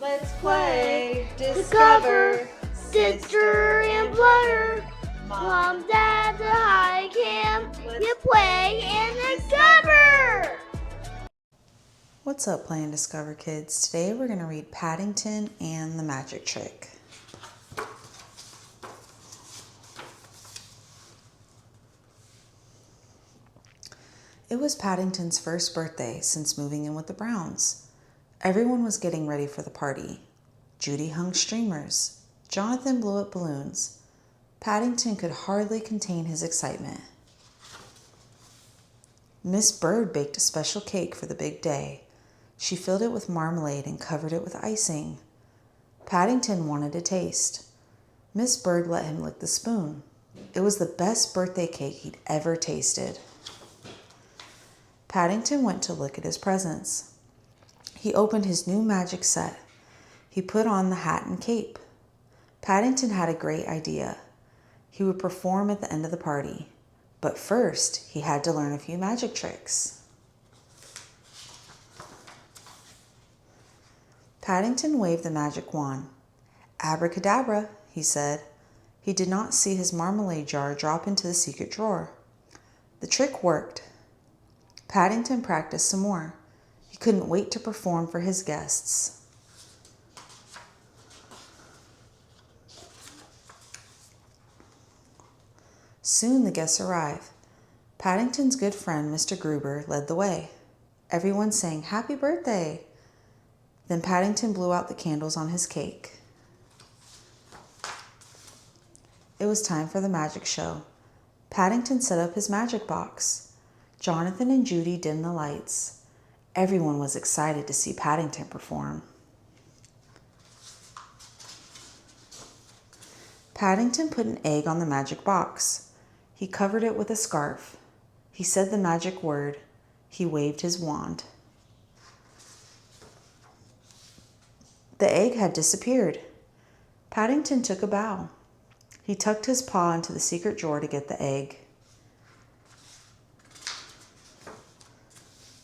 Let's play, discover, sister and brother. Mom, Dad, the high camp. You play and discover. What's up, Play and Discover kids? Today we're going to read Paddington and the Magic Trick. It was Paddington's first birthday since moving in with the Browns. Everyone was getting ready for the party. Judy hung streamers. Jonathan blew up balloons. Paddington could hardly contain his excitement. Miss Bird baked a special cake for the big day. She filled it with marmalade and covered it with icing. Paddington wanted a taste. Miss Bird let him lick the spoon. It was the best birthday cake he'd ever tasted. Paddington went to look at his presents. He opened his new magic set. He put on the hat and cape. Paddington had a great idea. He would perform at the end of the party. But first, he had to learn a few magic tricks. Paddington waved the magic wand. "Abracadabra," he said. He did not see his marmalade jar drop into the secret drawer. The trick worked. Paddington practiced some more. He couldn't wait to perform for his guests. Soon the guests arrived. Paddington's good friend, Mr. Gruber, led the way. Everyone sang "Happy Birthday." Then Paddington blew out the candles on his cake. It was time for the magic show. Paddington set up his magic box. Jonathan and Judy dimmed the lights. Everyone was excited to see Paddington perform. Paddington put an egg on the magic box. He covered it with a scarf. He said the magic word. He waved his wand. The egg had disappeared. Paddington took a bow. He tucked his paw into the secret drawer to get the egg.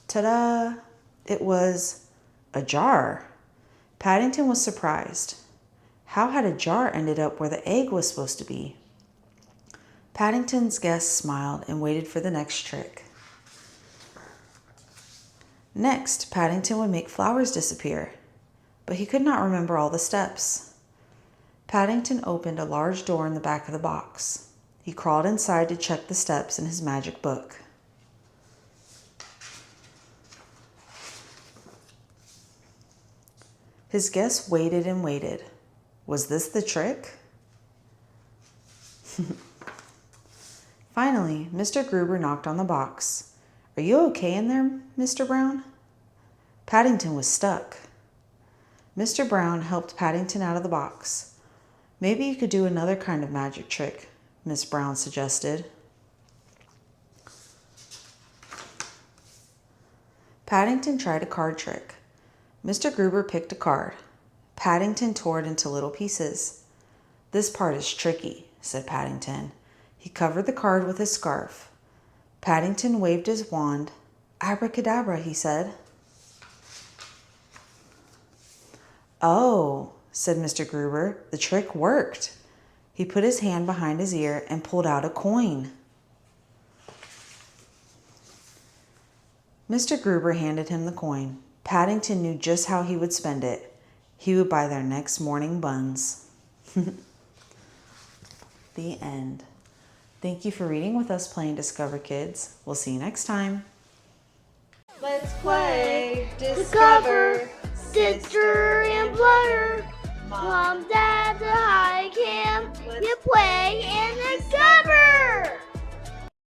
Ta-da! It was a jar. Paddington was surprised. How had a jar ended up where the egg was supposed to be? Paddington's guests smiled and waited for the next trick. Next, Paddington would make flowers disappear, but he could not remember all the steps. Paddington opened a large door in the back of the box. He crawled inside to check the steps in his magic book. His guests waited and waited. Was this the trick? Finally, Mr. Gruber knocked on the box. "Are you okay in there, Mr. Brown?" Paddington was stuck. Mr. Brown helped Paddington out of the box. "Maybe you could do another kind of magic trick," Miss Brown suggested. Paddington tried a card trick. Mr. Gruber picked a card. Paddington tore it into little pieces. "This part is tricky," said Paddington. He covered the card with his scarf. Paddington waved his wand. "Abracadabra," he said. "Oh," said Mr. Gruber, "the trick worked." He put his hand behind his ear and pulled out a coin. Mr. Gruber handed him the coin. Paddington knew just how he would spend it. He would buy their next morning buns. The end. Thank you for reading with us, Play and Discover kids. We'll see you next time. Let's play, discover, sister and brother. Mom, Dad, the high camp. You play and discover.